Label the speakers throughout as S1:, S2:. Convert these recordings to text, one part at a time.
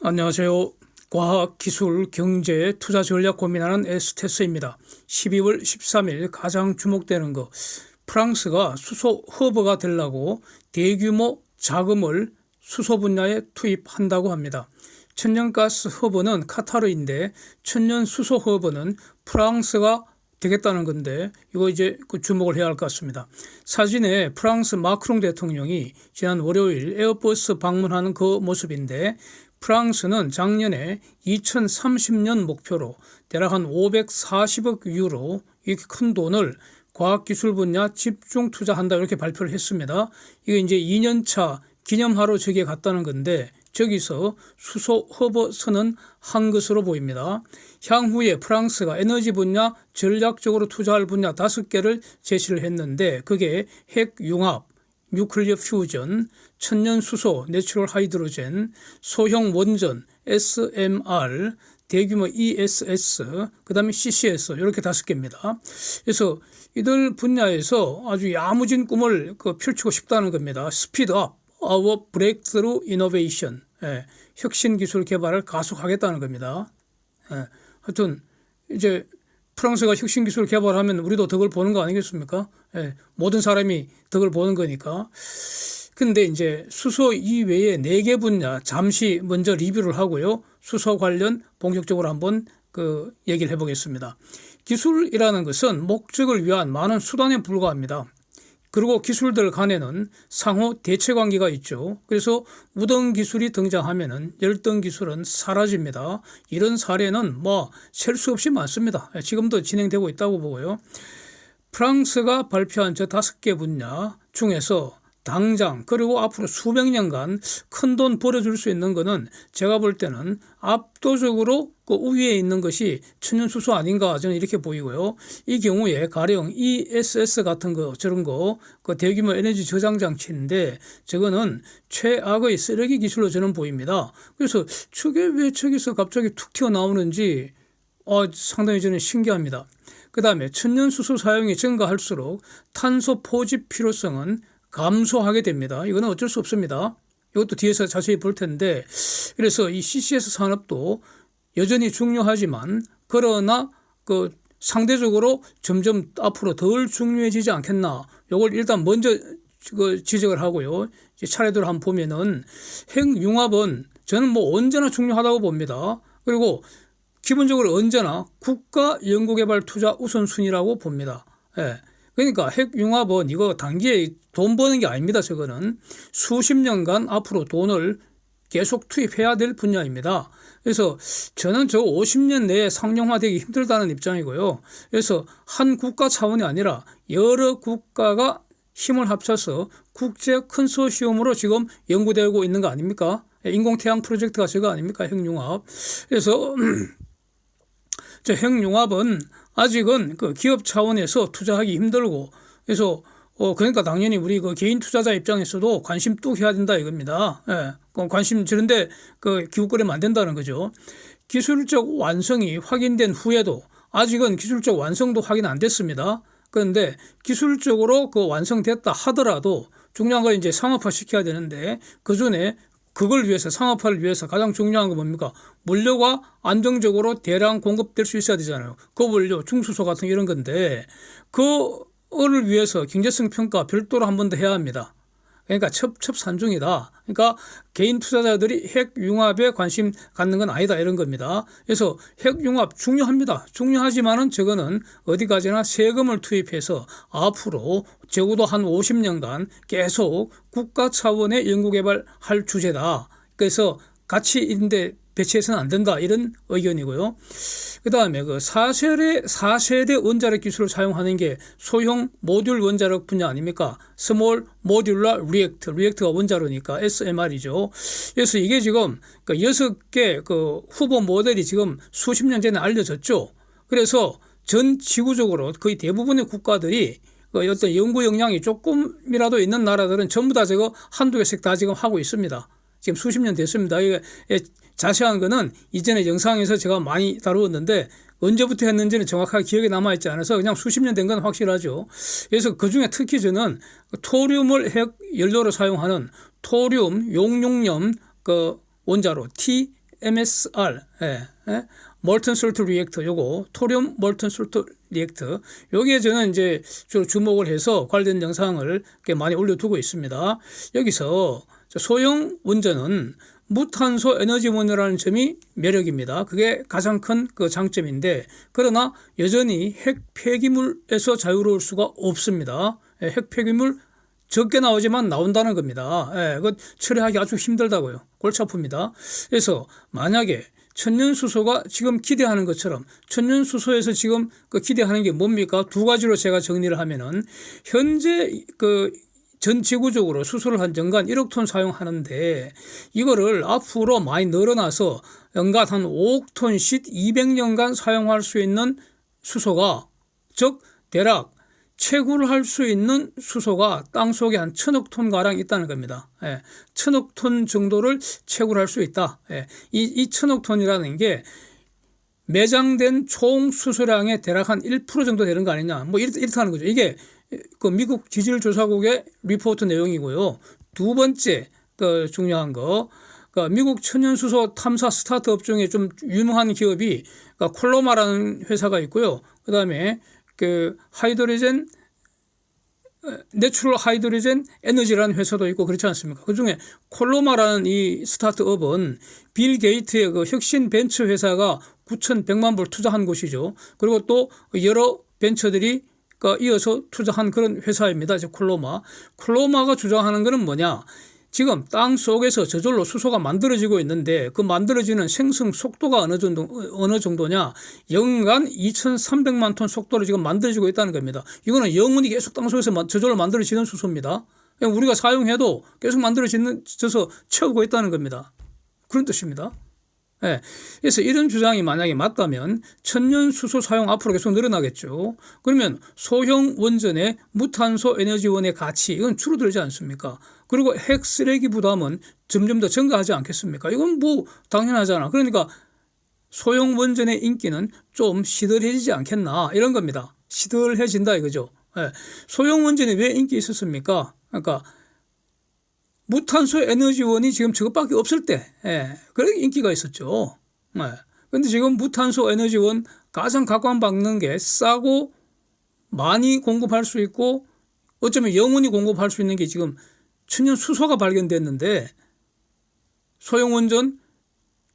S1: 안녕하세요. 과학, 기술, 경제, 투자 전략 고민하는 에스테스입니다. 12월 13일 가장 주목되는 거, 프랑스가 수소 허브가 되려고 대규모 자금을 수소 분야에 투입한다고 합니다. 천연가스 허브는 카타르인데 천연 수소 허브는 프랑스가 되겠다는 건데 이거 이제 주목을 해야 할 것 같습니다. 사진에 프랑스 마크롱 대통령이 지난 월요일 에어버스 방문하는 그 모습인데 프랑스는 작년에 2030년 목표로 대략 한 540억 유로 이렇게 큰 돈을 과학기술 분야 집중 투자한다 이렇게 발표를 했습니다. 이게 이제 2년차 기념하러 저기에 갔다는 건데 저기서 수소 허브 선언 한 것으로 보입니다. 향후에 프랑스가 에너지 분야 전략적으로 투자할 분야 5개를 제시를 했는데 그게 핵융합, 뉴클리어 퓨전, 천연수소, 내추럴 하이드로젠, 소형 원전, SMR, 대규모 ESS, 그 다음에 CCS 이렇게 5개입니다. 그래서 이들 분야에서 아주 야무진 꿈을 펼치고 싶다는 겁니다. 스피드업, our breakthrough innovation, 혁신 기술 개발을 가속하겠다는 겁니다. 하여튼 이제 프랑스가 혁신 기술 개발하면 우리도 덕을 보는 거 아니겠습니까? 모든 사람이 덕을 보는 거니까. 근데 이제 수소 이외에 4개 분야 잠시 먼저 리뷰를 하고요. 수소 관련 본격적으로 한번 얘기를 해보겠습니다. 기술이라는 것은 목적을 위한 많은 수단에 불과합니다. 그리고 기술들 간에는 상호 대체 관계가 있죠. 그래서 무등 기술이 등장하면은 열등 기술은 사라집니다. 이런 사례는 셀 수 없이 많습니다. 지금도 진행되고 있다고 보고요. 프랑스가 발표한 저 5개 분야 중에서 당장 그리고 앞으로 수백 년간 큰 돈 벌어줄 수 있는 거는 제가 볼 때는 압도적으로 그 우위에 있는 것이 천연수소 아닌가 저는 이렇게 보이고요. 이 경우에 가령 ESS 같은 거 저런 거 그 대규모 에너지 저장 장치인데 저거는 최악의 쓰레기 기술로 저는 보입니다. 그래서 저게 왜 저기서 갑자기 툭 튀어나오는지 상당히 저는 신기합니다. 그 다음에 천연수소 사용이 증가할수록 탄소 포집 필요성은 감소하게 됩니다. 이거는 어쩔 수 없습니다. 이것도 뒤에서 자세히 볼 텐데 그래서 이 CCS 산업도 여전히 중요하지만 그러나 상대적으로 점점 앞으로 덜 중요해지지 않겠나. 이걸 일단 먼저 지적을 하고요. 이제 차례대로 한번 보면은 핵융합은 저는 언제나 중요하다고 봅니다. 그리고 기본적으로 언제나 국가 연구개발 투자 우선순위라고 봅니다. 그러니까 핵융합은 이거 단기에 돈 버는 게 아닙니다. 저거는 수십 년간 앞으로 돈을 계속 투입해야 될 분야입니다. 그래서 저는 저 50년 내에 상용화되기 힘들다는 입장이고요. 그래서 한 국가 차원이 아니라 여러 국가가 힘을 합쳐서 국제 컨소시엄으로 지금 연구되고 있는 거 아닙니까? 인공태양 프로젝트가 저거 아닙니까? 핵융합. 그래서 저 핵융합은 아직은 기업 차원에서 투자하기 힘들고 그래서 그러니까 당연히 우리 개인 투자자 입장에서도 관심 뚝 해야 된다 이겁니다. 관심 저런데 기웃거리면 안 된다는 거죠. 기술적 완성이 확인된 후에도 아직은 기술적 완성도 확인 안 됐습니다. 그런데 기술적으로 완성됐다 하더라도 중요한 건 이제 상업화 시켜야 되는데 그 전에 그걸 위해서 상업화를 위해서 가장 중요한 건 뭡니까? 원료가 안정적으로 대량 공급될 수 있어야 되잖아요. 그 원료, 중수소 같은 이런 건데 그거를 위해서 경제성 평가 별도로 한 번 더 해야 합니다. 그러니까 첩첩산중이다. 그러니까 개인 투자자들이 핵융합에 관심 갖는 건 아니다 이런 겁니다. 그래서 핵융합 중요합니다. 중요하지만은 저거는 어디까지나 세금을 투입해서 앞으로 적어도 한 50년간 계속 국가 차원의 연구개발할 주제다. 그래서 가치 있는데 배치해서는 안 된다 이런 의견이고요. 그 다음에 4세대 원자력 기술을 사용하는 게 소형 모듈 원자력 분야 아닙니까? 스몰 모듈러 리액터가 원자로니까 SMR이죠. 그래서 이게 지금 6개 후보 모델이 지금 수십 년 전에 알려졌죠. 그래서 전 지구적으로 거의 대부분의 국가들이 어떤 연구 역량이 조금이라도 있는 나라들은 전부 다 저거 한두 개씩 다 지금 하고 있습니다. 지금 수십 년 됐습니다. 이게 자세한 거는 이전에 영상에서 제가 많이 다루었는데 언제부터 했는지는 정확하게 기억에 남아있지 않아서 그냥 수십 년 된 건 확실하죠. 그래서 그중에 특히 저는 토륨을 핵 연료로 사용하는 토륨 용융염 원자로 MSR, molten salt reactor, 요거 토륨 molten salt reactor, 여기에 저는 이제 주로 주목을 해서 관련 영상을 이렇게 많이 올려두고 있습니다. 여기서 소형 원전은 무탄소 에너지원이라는 점이 매력입니다. 그게 가장 큰 그 장점인데, 그러나 여전히 핵 폐기물에서 자유로울 수가 없습니다. 핵 폐기물 적게 나오지만 나온다는 겁니다. 그 처리하기 아주 힘들다고요. 골치 아픕니다. 그래서 만약에 천연수소가 지금 기대하는 것처럼, 천연수소에서 지금 그 기대하는 게 뭡니까? 두 가지로 제가 정리를 하면은, 현재 전 지구적으로 수소를 한 연간 1억 톤 사용하는데, 이거를 앞으로 많이 늘어나서 연간 한 5억 톤씩 200년간 사용할 수 있는 수소가, 즉 대략 채굴을 할 수 있는 수소가 땅속에 한 1000억 톤 가량 있다는 겁니다. 1000억 톤 정도를 채굴할 수 있다. 이 1000억 톤이라는 게 매장된 총 수소량의 대략 한 1% 정도 되는 거 아니냐, 뭐 이렇다는 거죠. 이게 그 미국 지질조사국의 리포트 내용이고요. 두 번째 중요한 거, 그러니까 미국 천연수소 탐사 스타트업 중에 좀 유명한 기업이, 그러니까 콜로마라는 회사가 있고요. 그 다음에 그 내추럴 하이드로젠 에너지라는 회사도 있고 그렇지 않습니까? 그 중에 콜로마라는 이 스타트업은 빌 게이트의 그 혁신 벤처 회사가 9,100만 불 투자한 곳이죠. 그리고 또 여러 벤처들이 이어서 투자한 그런 회사입니다. 이제 콜로마가 주장하는 것은 뭐냐? 지금 땅 속에서 저절로 수소가 만들어지고 있는데, 그 만들어지는 생성 속도가 어느 정도냐? 연간 2,300만 톤 속도로 지금 만들어지고 있다는 겁니다. 이거는 영원히 계속 땅 속에서 저절로 만들어지는 수소입니다. 그냥 우리가 사용해도 계속 만들어져서 채우고 있다는 겁니다. 그런 뜻입니다. 그래서 이런 주장이 만약에 맞다면 천연수소 사용 앞으로 계속 늘어나겠죠. 그러면 소형 원전의 무탄소 에너지원의 가치, 이건 줄어들지 않습니까? 그리고 핵 쓰레기 부담은 점점 더 증가하지 않겠습니까? 이건 뭐 당연하잖아. 그러니까 소형 원전의 인기는 좀 시들해지지 않겠나, 이런 겁니다. 시들해진다 이거죠. 소형 원전이 왜 인기 있었습니까? 그러니까 무탄소 에너지원이 지금 저것밖에 없을 때, 그런 인기가 있었죠. 그런데 지금 무탄소 에너지원 가장 각광받는 게 싸고 많이 공급할 수 있고 어쩌면 영원히 공급할 수 있는 게 지금 천연 수소가 발견됐는데, 소형 원전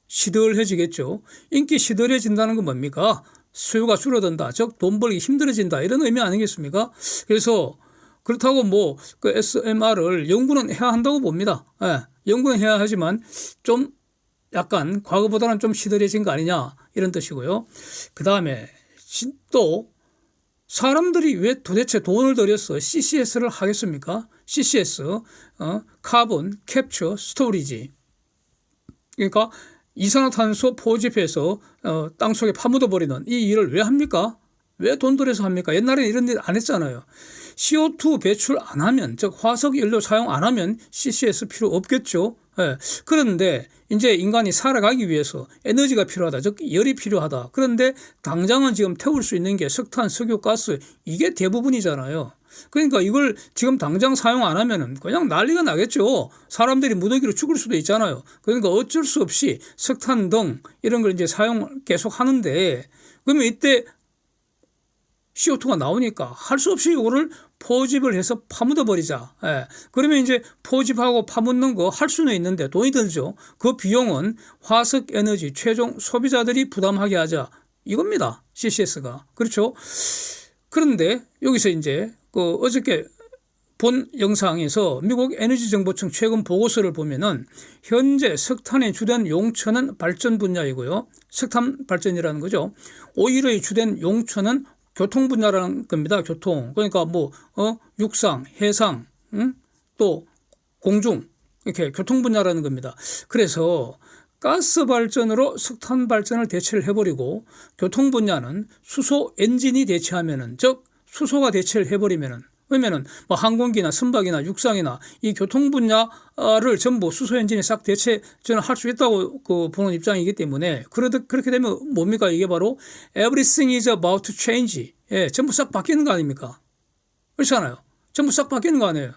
S1: 시들해지겠죠. 인기 시들해진다는 건 뭡니까? 수요가 줄어든다, 즉 돈 벌기 힘들어진다, 이런 의미 아니겠습니까? 그래서 그렇다고 뭐 그 SMR을 연구는 해야 한다고 봅니다. 연구는 해야 하지만 좀 약간 과거보다는 좀 시들해진 거 아니냐, 이런 뜻이고요. 그 다음에 또 사람들이 왜 도대체 돈을 들여서 CCS를 하겠습니까? CCS, 카본 캡처 스토리지. 그러니까 이산화탄소 포집해서 땅속에 파묻어 버리는 이 일을 왜 합니까? 왜 돈 들여서 합니까? 옛날에 이런 일 안 했잖아요. CO2 배출 안 하면, 즉 화석 연료 사용 안 하면 CCS 필요 없겠죠. 그런데 이제 인간이 살아가기 위해서 에너지가 필요하다, 즉 열이 필요하다. 그런데 당장은 지금 태울 수 있는 게 석탄, 석유, 가스, 이게 대부분이잖아요. 그러니까 이걸 지금 당장 사용 안 하면은 그냥 난리가 나겠죠. 사람들이 무더기로 죽을 수도 있잖아요. 그러니까 어쩔 수 없이 석탄 등 이런 걸 이제 사용 계속 하는데, 그러면 이때 CO2가 나오니까 할 수 없이 이거를 포집을 해서 파묻어 버리자. 그러면 이제 포집하고 파묻는 거 할 수는 있는데 돈이 들죠. 그 비용은 화석 에너지 최종 소비자들이 부담하게 하자, 이겁니다. CCS가. 그렇죠. 그런데 여기서 이제 어저께 본 영상에서 미국 에너지정보청 최근 보고서를 보면은 현재 석탄의 주된 용처는 발전 분야이고요. 석탄 발전이라는 거죠. 오히려 주된 용처는 교통 분야라는 겁니다. 교통. 그러니까 육상, 해상, 또 공중, 이렇게 교통 분야라는 겁니다. 그래서 가스 발전으로 석탄 발전을 대체를 해버리고, 교통 분야는 수소 엔진이 대체하면은, 즉 수소가 대체를 해버리면은, 그러면은 항공기나 선박이나 육상이나 이 교통 분야를 전부 수소 엔진이 싹 대체 저는 할 수 있다고 보는 입장이기 때문에, 그렇게 되면 뭡니까? 이게 바로 everything is about to change. 전부 싹 바뀌는 거 아닙니까? 그렇잖아요. 전부 싹 바뀌는 거 아니에요.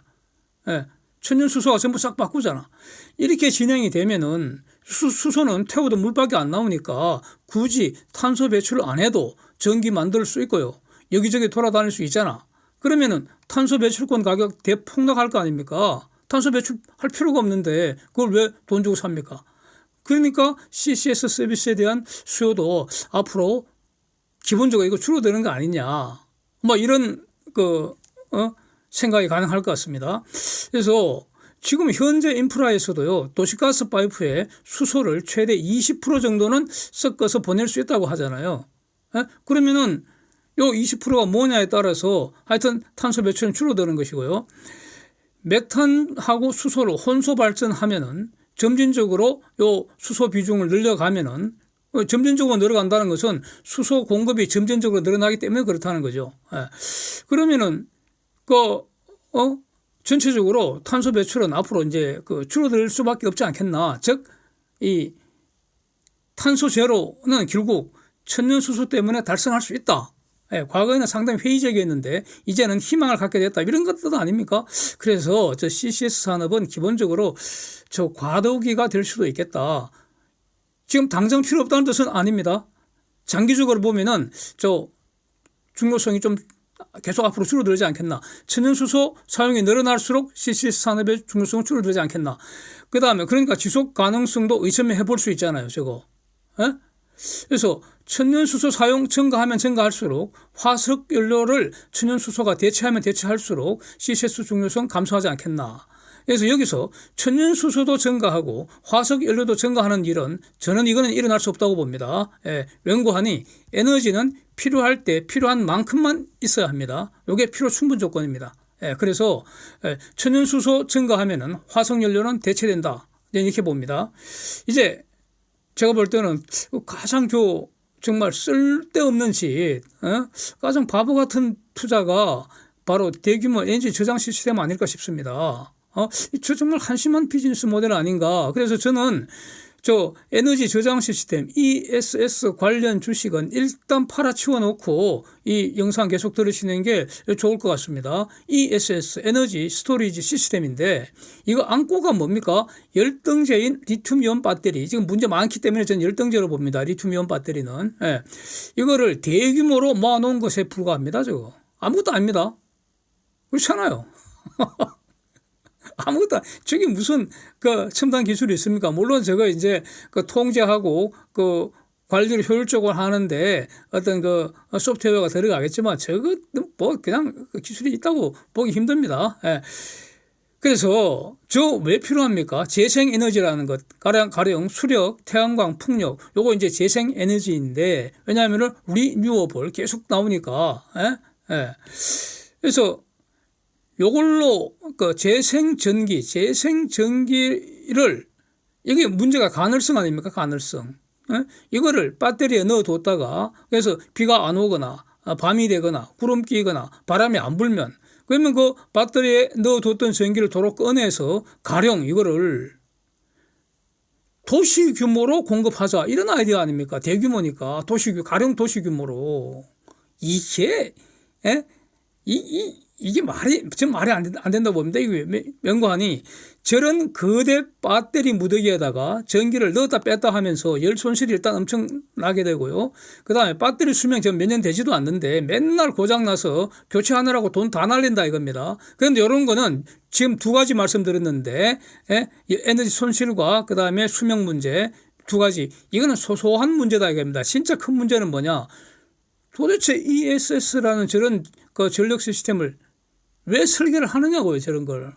S1: 천연 수소가 전부 싹 바꾸잖아. 이렇게 진행이 되면은 수소는 태워도 물밖에 안 나오니까 굳이 탄소 배출을 안 해도 전기 만들 수 있고요. 여기저기 돌아다닐 수 있잖아. 그러면은 탄소 배출권 가격 대폭락할 거 아닙니까? 탄소 배출할 필요가 없는데 그걸 왜 돈 주고 삽니까? 그러니까 CCS 서비스에 대한 수요도 앞으로 기본적으로 이거 줄어드는 거 아니냐. 뭐 이런 생각이 가능할 것 같습니다. 그래서 지금 현재 인프라에서도요, 도시가스 파이프에 수소를 최대 20% 정도는 섞어서 보낼 수 있다고 하잖아요. 그러면은 요 20%가 뭐냐에 따라서 하여튼 탄소 배출은 줄어드는 것이고요. 메탄하고 수소를 혼소 발전하면은 점진적으로 요 수소 비중을 늘려가면은 점진적으로 늘어간다는 것은 수소 공급이 점진적으로 늘어나기 때문에 그렇다는 거죠. 그러면은 전체적으로 탄소 배출은 앞으로 이제 줄어들 수밖에 없지 않겠나. 즉, 이 탄소 제로는 결국 천연 수소 때문에 달성할 수 있다. 과거에는 상당히 회의적이었는데 이제는 희망을 갖게 됐다. 이런 것도 아닙니까? 그래서 저 CCS 산업은 기본적으로 저 과도기가 될 수도 있겠다. 지금 당장 필요 없다는 뜻은 아닙니다. 장기적으로 보면은 저 중요성이 좀 계속 앞으로 줄어들지 않겠나. 천연수소 사용이 늘어날수록 CCS 산업의 중요성은 줄어들지 않겠나. 그 다음에 그러니까 지속 가능성도 의심해 볼 수 있잖아요. 저거. 그래서 천연수소 사용 증가하면 증가할수록 화석연료를 천연수소가 대체하면 대체할수록 CCS 중요성 감소하지 않겠나. 그래서 여기서 천연수소도 증가하고 화석연료도 증가하는 일은 저는 이거는 일어날 수 없다고 봅니다. 연구하니 에너지는 필요할 때 필요한 만큼만 있어야 합니다. 이게 필요 충분 조건입니다. 그래서 천연수소 증가하면은 화석연료는 대체된다. 이렇게 봅니다. 이제 제가 볼 때는 가장 정말 쓸데없는 짓, 가장 바보 같은 투자가 바로 대규모 에너지 저장 시스템 아닐까 싶습니다. 저 정말 한심한 비즈니스 모델 아닌가. 그래서 저는 저 에너지 저장 시스템 ESS 관련 주식은 일단 팔아치워 놓고 이 영상 계속 들으시는 게 좋을 것 같습니다. ESS 에너지 스토리지 시스템인데 이거 안고가 뭡니까? 열등제인 리튬이온 배터리. 지금 문제 많기 때문에 저는 열등제로 봅니다. 리튬이온 배터리는. 이거를 대규모로 모아놓은 것에 불과합니다. 저거 아무것도 아닙니다. 그렇잖아요. 아무것도 저게 무슨 첨단 기술이 있습니까? 물론 제가 이제 통제하고 관리를 효율적으로 하는데 어떤 소프트웨어가 들어가겠지만 저거 뭐 그냥 기술이 있다고 보기 힘듭니다. 그래서 저 왜 필요합니까? 재생에너지라는 것, 가령 수력, 태양광, 풍력, 요거 이제 재생에너지인데 왜냐하면은 리뉴어블 계속 나오니까. 그래서 요걸로 재생전기를 이게 문제가 가능성 아닙니까? 가능성. 이거를 배터리에 넣어뒀다가 그래서 비가 안 오거나 밤이 되거나 구름 끼거나 바람이 안 불면 그러면 그 배터리에 넣어뒀던 전기를 도로 꺼내서 가령 이거를 도시 규모로 공급하자 이런 아이디어 아닙니까? 대규모니까 가령 도시 규모로 이게 이게 전 말이 안 된다고 봅니다. 이게 연구하니 저런 거대 배터리 무더기에다가 전기를 넣었다 뺐다 하면서 열 손실이 일단 엄청 나게 되고요. 그 다음에 배터리 수명 지금 몇 년 되지도 않는데 맨날 고장나서 교체하느라고 돈 다 날린다 이겁니다. 그런데 이런 거는 지금 두 가지 말씀드렸는데 에너지 손실과 그 다음에 수명 문제 두 가지. 이거는 소소한 문제다 이겁니다. 진짜 큰 문제는 뭐냐. 도대체 ESS라는 저런 전력 시스템을 왜 설계를 하느냐고요, 저런 걸.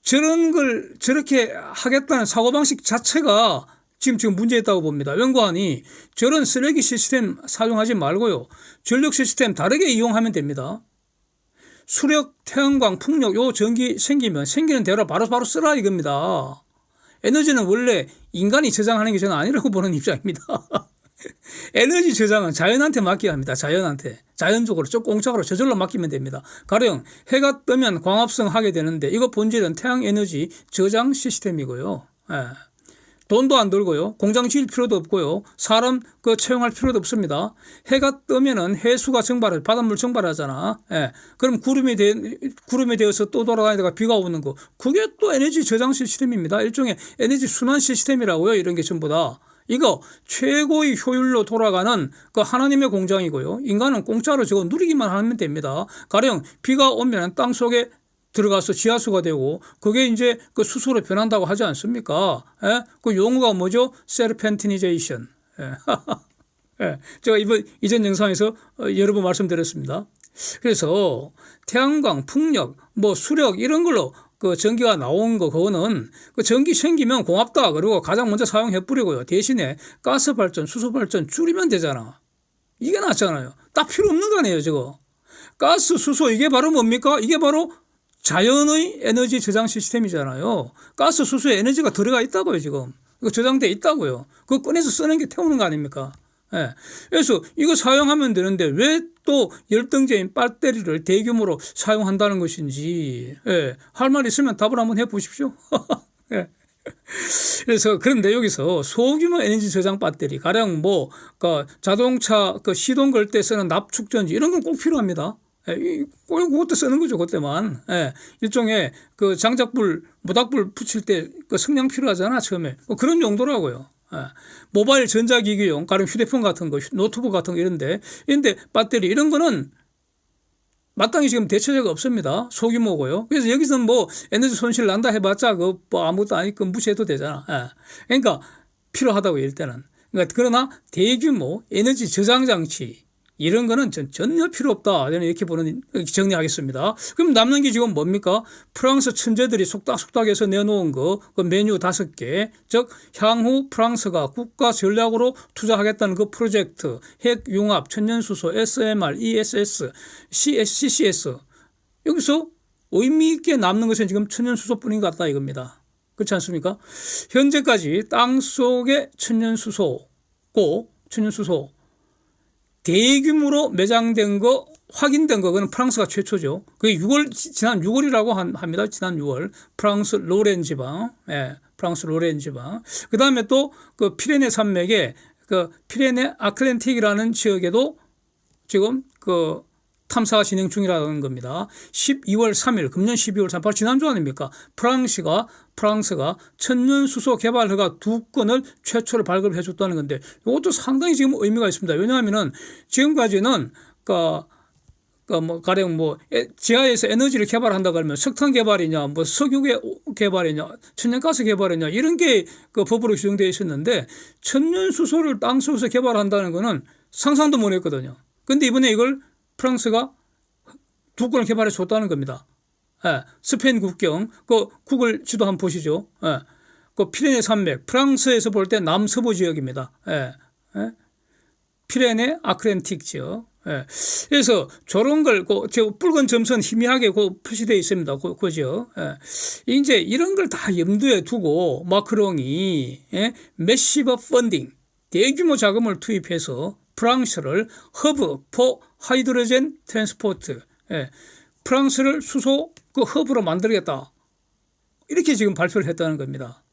S1: 저런 걸 저렇게 하겠다는 사고방식 자체가 지금 문제 있다고 봅니다. 연구하니 저런 쓰레기 시스템 사용하지 말고요. 전력 시스템 다르게 이용하면 됩니다. 수력, 태양광, 풍력, 요 전기 생기는 대로 바로 쓰라 이겁니다. 에너지는 원래 인간이 저장하는 게 저는 아니라고 보는 입장입니다. 에너지 저장은 자연한테 맡겨야 합니다. 자연적으로 공짜로 저절로 맡기면 됩니다. 가령 해가 뜨면 광합성 하게 되는데 이거 본질은 태양에너지 저장 시스템이고요. 돈도 안 들고요. 공장 지을 필요도 없고요. 사람 채용할 필요도 없습니다. 해가 뜨면은 해수가 증발해, 바닷물 증발하잖아. 예. 그럼 구름이 되어서 또 돌아다니다가 비가 오는 거. 그게 또 에너지 저장 시스템입니다. 일종의 에너지 순환 시스템이라고요. 이런 게 전부 다. 이거 최고의 효율로 돌아가는 하나님의 공장이고요. 인간은 공짜로 저거 누리기만 하면 됩니다. 가령 비가 오면 땅 속에 들어가서 지하수가 되고 그게 이제 수소로 변한다고 하지 않습니까? 예? 그 용어가 뭐죠? 세르펜티니제이션. 예. 예. 제가 이전 영상에서 여러 번 말씀드렸습니다. 그래서 태양광, 풍력, 수력 이런 걸로 전기가 나온 거, 그거는 전기 생기면 고맙다. 그리고 가장 먼저 사용해버리고요. 대신에 가스 발전, 수소 발전 줄이면 되잖아. 이게 낫잖아요. 딱 필요 없는 거 아니에요, 저거. 가스, 수소, 이게 바로 뭡니까? 이게 바로 자연의 에너지 저장 시스템이잖아요. 가스, 수소에 에너지가 들어가 있다고요, 지금. 이거 저장돼 있다고요. 그거 꺼내서 쓰는 게 태우는 거 아닙니까? 예. 그래서 이거 사용하면 되는데 왜 또 열등제인 배터리를 대규모로 사용한다는 것인지, 예. 할 말 있으면 답을 한번 해 보십시오. 예. 그래서 그런데 여기서 소규모 에너지 저장 배터리, 가령 자동차 시동 걸 때 쓰는 납축전지 이런 건 꼭 필요합니다. 예, 그것도 쓰는 거죠, 그때만. 예, 일종의 장작불, 모닥불 붙일 때 성냥 필요하잖아, 처음에. 그런 용도라고요. 예, 모바일 전자기기용, 가령 휴대폰 같은 거, 노트북 같은 거 이런데 배터리 이런 거는 마땅히 지금 대체제가 없습니다. 소규모고요. 그래서 여기서는 에너지 손실 난다 해봤자 아무것도 아니고 무시해도 되잖아. 예. 그러니까 필요하다고 이럴 때는. 그러나 대규모 에너지 저장 장치 이런 거는 전혀 필요 없다. 저는 이렇게 정리하겠습니다. 그럼 남는 게 지금 뭡니까? 프랑스 천재들이 속닥속닥해서 내놓은 그 메뉴 5개. 즉, 향후 프랑스가 국가 전략으로 투자하겠다는 그 프로젝트, 핵융합, 천연수소, SMR, ESS, CCS. 여기서 의미 있게 남는 것은 지금 천연수소뿐인 것 같다 이겁니다. 그렇지 않습니까? 현재까지 땅 속에 천연수소 대규모로 매장된 거, 확인된 거, 그건 프랑스가 최초죠. 그게 지난 6월이라고 합니다. 지난 6월. 프랑스 로렌 지방. 예, 프랑스 로렌 지방. 그 다음에 또 피레네 산맥에 피레네 아틀란틱이라는 지역에도 지금 탐사가 진행 중이라는 겁니다. 12월 3일, 금년 12월 3일, 바로 지난주 아닙니까? 프랑스가 천연수소 개발 허가 2건을 최초로 발급해 줬다는 건데, 이것도 상당히 지금 의미가 있습니다. 왜냐하면은 지금까지는, 가령 지하에서 에너지를 개발한다 그러면 석탄 개발이냐, 석유 개발이냐, 천연가스 개발이냐, 이런 게 법으로 규정되어 있었는데, 천연수소를 땅속에서 개발한다는 거는 상상도 못 했거든요. 근데 이번에 이걸 프랑스가 2건을 개발해 줬다는 겁니다. 예, 스페인 국경, 구글 지도 한번 보시죠. 예, 피레네 산맥, 프랑스에서 볼 때 남서부 지역입니다. 예, 예, 피레네 아틀란틱 지역. 예, 그래서 저런 걸, 저 붉은 점선 희미하게 표시되어 있습니다. 그 지역. 예, 이제 이런 걸 다 염두에 두고 마크롱이, 매시브 펀딩, 대규모 자금을 투입해서 프랑스를 허브 포 하이드로젠 트랜스포트, 프랑스를 수소 허브로 만들겠다. 이렇게 지금 발표를 했다는 겁니다.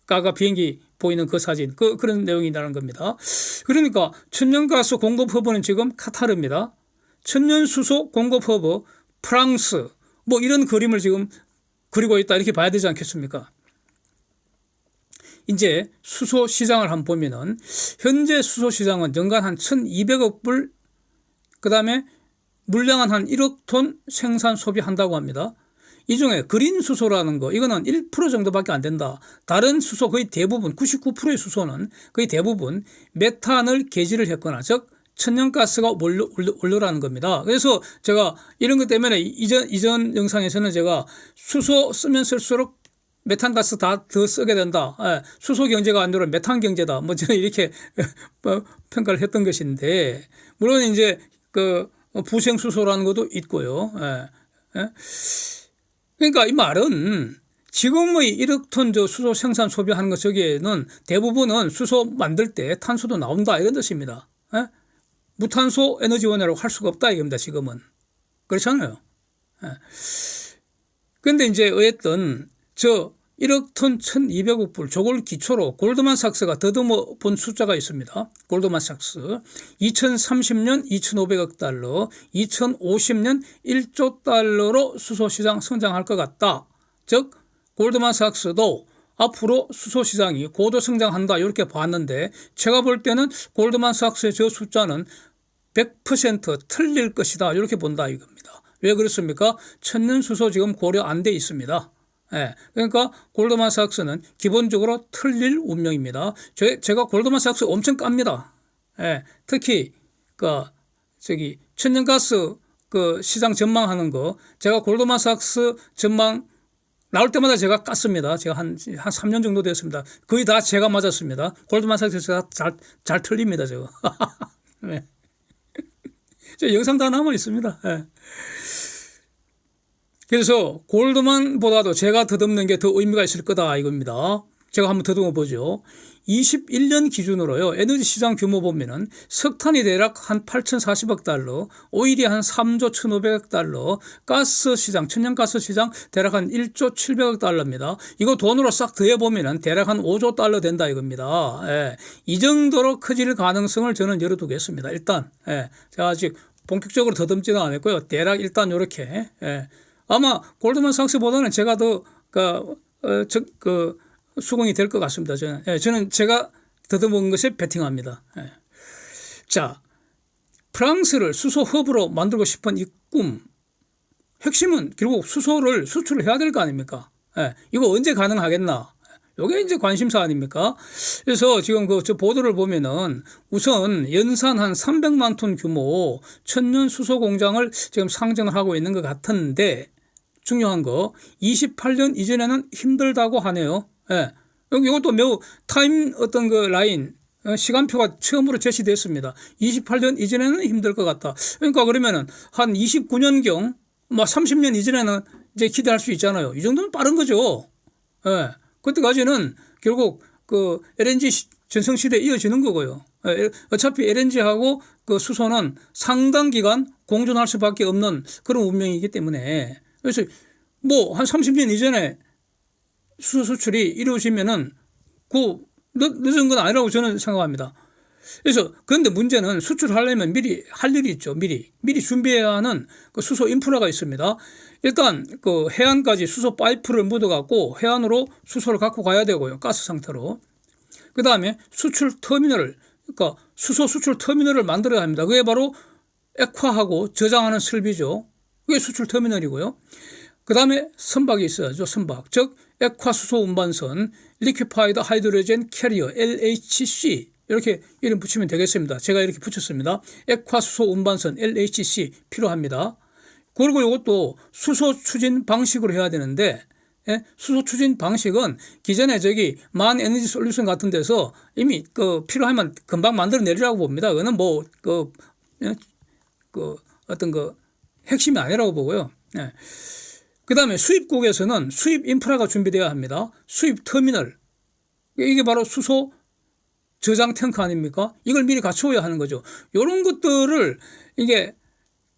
S1: 아까 비행기 보이는 그 사진, 그런 내용이라는 겁니다. 그러니까 천연가스 공급 허브는 지금 카타르입니다. 천연수소 공급 허브 프랑스, 이런 그림을 지금 그리고 있다 이렇게 봐야 되지 않겠습니까? 이제 수소 시장을 한번 보면은 현재 수소 시장은 연간 한 1,200억 불, 그 다음에 물량은 한 1억 톤 생산 소비한다고 합니다. 이 중에 그린 수소라는 거, 이거는 1% 정도밖에 안 된다. 다른 수소 거의 대부분, 99%의 수소는 거의 대부분 메탄을 개지를 했거나, 즉 천연가스가 원료라는 겁니다. 그래서 제가 이런 것 때문에 이전 영상에서는 제가 수소 쓰면 쓸수록 메탄가스 다 더 쓰게 된다. 수소 경제가 아니라 메탄 경제다. 저는 이렇게 평가를 했던 것인데, 물론 이제 부생수소라는 것도 있고요. 그러니까 이 말은 지금의 1억 톤 수소 생산 소비하는 것 저기에는 대부분은 수소 만들 때 탄소도 나온다 이런 뜻입니다. 무탄소 에너지 원화라고 할 수가 없다 이겁니다. 지금은. 그렇잖아요. 그런데 이제 어쨌든 1억 톤 1,200억 불, 저걸 기초로 골드만삭스가 더듬어 본 숫자가 있습니다. 골드만삭스 2030년 2,500억 달러, 2050년 1조 달러로 수소시장 성장할 것 같다. 즉 골드만삭스도 앞으로 수소시장이 고도 성장한다 이렇게 봤는데, 제가 볼 때는 골드만삭스의 저 숫자는 100% 틀릴 것이다 이렇게 본다 이겁니다. 왜 그렇습니까? 천연수소 지금 고려 안 돼 있습니다. 예, 그러니까 골드만삭스는 기본적으로 틀릴 운명입니다. 제가 골드만삭스 엄청 깝니다. 예, 특히 천연가스 시장 전망하는 거, 제가 골드만삭스 전망 나올 때마다 제가 깠습니다. 제가 한 3년 정도 됐습니다. 거의 다 제가 맞았습니다. 골드만삭스가 잘 틀립니다, 저거. 네. 저 영상 다 남아 있습니다. 네. 그래서 골드만보다도 제가 더듬는 게 더 의미가 있을 거다 이겁니다. 제가 한번 더듬어 보죠. 21년 기준으로요, 에너지 시장 규모 보면은 석탄이 대략 한 8,040억 달러, 오일이 한 3조 1,500억 달러, 가스 시장, 천연가스 시장 대략 한 1조 700억 달러입니다. 이거 돈으로 싹 더해보면은 대략 한 5조 달러 된다 이겁니다. 예. 이 정도로 커질 가능성을 저는 열어두겠습니다. 일단, 예. 제가 아직 본격적으로 더듬지는 않았고요. 대략 일단 요렇게, 예. 아마 골드만삭스보다는 제가 더, 수긍이 될 것 같습니다. 저는 제가 더듬은 것에 베팅합니다. 예. 자, 프랑스를 수소 허브로 만들고 싶은 이 꿈, 핵심은 결국 수소를 수출을 해야 될 거 아닙니까? 예. 이거 언제 가능하겠나? 이게 이제 관심사 아닙니까? 그래서 지금 저 보도를 보면은 우선 연산 한 300만 톤 규모 천연 수소 공장을 지금 상정을 하고 있는 것 같은데, 중요한 거 28년 이전에는 힘들다고 하네요. 예. 이것도 매우 타임 라인, 시간표가 처음으로 제시됐습니다. 28년 이전에는 힘들 것 같다. 그러니까 그러면은 한 29년경, 30년 이전에는 이제 기대할 수 있잖아요. 이 정도면 빠른 거죠. 예. 그때까지는 결국 LNG 전성시대 이어지는 거고요. 예. 어차피 LNG하고 수소는 상당 기간 공존할 수밖에 없는 그런 운명이기 때문에, 그래서 한 30년 이전에 수소 수출이 이루어지면은 늦은 건 아니라고 저는 생각합니다. 그래서 그런데 문제는 수출하려면 미리 할 일이 있죠. 미리 준비해야 하는 수소 인프라가 있습니다. 일단 해안까지 수소 파이프를 묻어갖고 해안으로 수소를 갖고 가야 되고요. 가스 상태로. 그 다음에 수출 터미널을, 그러니까 수소 수출 터미널을 만들어야 합니다. 그게 바로 액화하고 저장하는 설비죠. 그게 수출 터미널이고요. 그 다음에 선박이 있어야죠. 선박. 즉 액화수소 운반선, 리퀴파이드 하이드로젠 캐리어 LHC, 이렇게 이름 붙이면 되겠습니다. 제가 이렇게 붙였습니다. 액화수소 운반선 LHC 필요합니다. 그리고 이것도 수소 추진 방식으로 해야 되는데, 예? 수소 추진 방식은 기존에 만 에너지 솔루션 같은 데서 이미 필요하면 금방 만들어 내리라고 봅니다. 그거는 핵심이 아니라고 보고요. 예. 그 다음에 수입국에서는 수입 인프라가 준비되어야 합니다. 수입 터미널. 이게 바로 수소 저장 탱크 아닙니까? 이걸 미리 갖추어야 하는 거죠. 이런 것들을 이게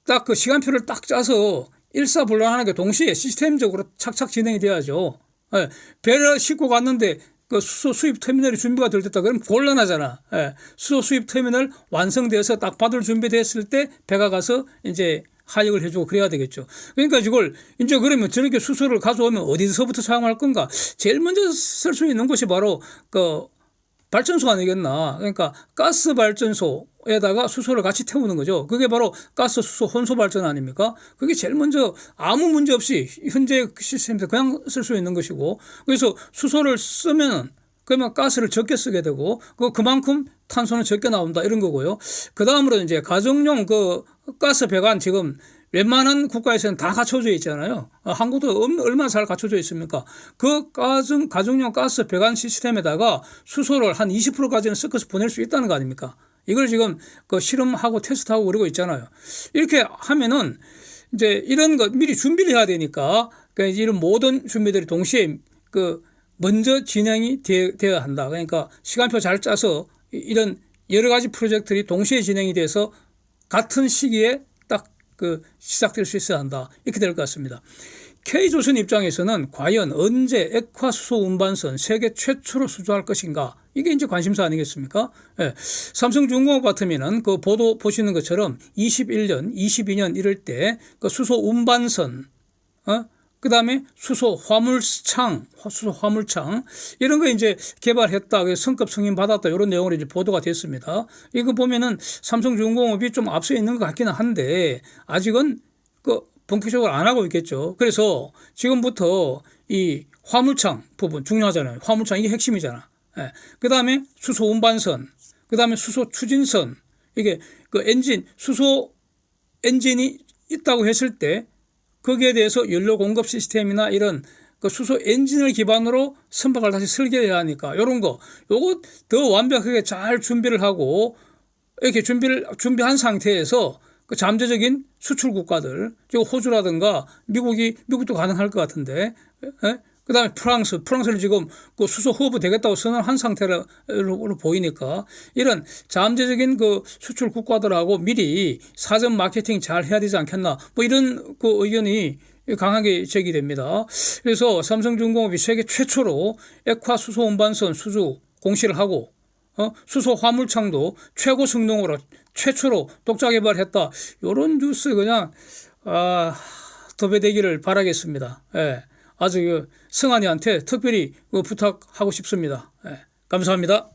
S1: 딱 시간표를 딱 짜서 일사불란하게 동시에 시스템적으로 착착 진행이 돼야죠. 예. 배를 싣고 갔는데 수소 수입 터미널이 준비가 될 때다 그러면 곤란하잖아. 예. 수소 수입 터미널 완성돼서 딱 받을 준비됐을 때 배가 가서 이제 하역을 해주고 그래야 되겠죠. 그러니까 이걸 이제 그러면 저렇게 수소를 가져오면 어디서부터 사용할 건가? 제일 먼저 쓸 수 있는 곳이 바로 발전소 아니겠나? 그러니까 가스 발전소에다가 수소를 같이 태우는 거죠. 그게 바로 가스 수소 혼소 발전 아닙니까? 그게 제일 먼저 아무 문제 없이 현재 시스템에서 그냥 쓸 수 있는 것이고, 그래서 수소를 쓰면 그러면 가스를 적게 쓰게 되고 그만큼 탄소는 적게 나온다 이런 거고요. 그 다음으로 이제 가정용 가스 배관 지금 웬만한 국가에서는 다 갖춰져 있잖아요. 한국도 얼마나 잘 갖춰져 있습니까? 가정용 가스 배관 시스템에다가 수소를 한 20%까지는 섞어서 보낼 수 있다는 거 아닙니까? 이걸 지금 실험하고 테스트하고 그러고 있잖아요. 이렇게 하면은 이제 이런 거 미리 준비를 해야 되니까 이런 모든 준비들이 동시에 먼저 진행이 되어야 한다. 그러니까 시간표 잘 짜서 이런 여러 가지 프로젝트들이 동시에 진행이 돼서 같은 시기에 딱 시작될 수 있어야 한다. 이렇게 될 것 같습니다. K조선 입장에서는 과연 언제 액화 수소 운반선 세계 최초로 수주할 것인가? 이게 이제 관심사 아니겠습니까? 예. 삼성중공업 같으면은 그 보도 보시는 것처럼 21년, 22년 이럴 때 그 수소 운반선, 그 다음에 수소 화물창 이런 거 이제 개발했다, 성급 승인 받았다 이런 내용으로 이제 보도가 됐습니다. 이거 보면은 삼성중공업이 좀 앞서 있는 것 같기는 한데 아직은 그 본격적으로 안 하고 있겠죠. 그래서 지금부터 이 화물창 부분 중요하잖아요. 화물창 이게 핵심이잖아. 예. 그 다음에 수소 운반선, 그 다음에 수소 추진선, 이게 그 엔진, 수소 엔진이 있다고 했을 때 거기에 대해서 연료 공급 시스템이나 이런 그 수소 엔진을 기반으로 선박을 다시 설계해야 하니까 이런 거, 요거 더 완벽하게 잘 준비를 하고 이렇게 준비한 상태에서 그 잠재적인 수출 국가들, 즉 호주라든가 미국도 가능할 것 같은데, 그 다음에 프랑스는 지금 그 수소 허브 되겠다고 선언한 상태로 보이니까 이런 잠재적인 그 수출 국가들하고 미리 사전 마케팅 잘 해야 되지 않겠나, 뭐 이런 그 의견이 강하게 제기됩니다. 그래서 삼성중공업이 세계 최초로 액화 수소 운반선 수주 공시를 하고 수소 화물창도 최고 성능으로 최초로 독자 개발했다. 이런 뉴스 그냥 도배되기를 바라겠습니다. 예. 아주 승환이한테 특별히 부탁하고 싶습니다. 예. 감사합니다.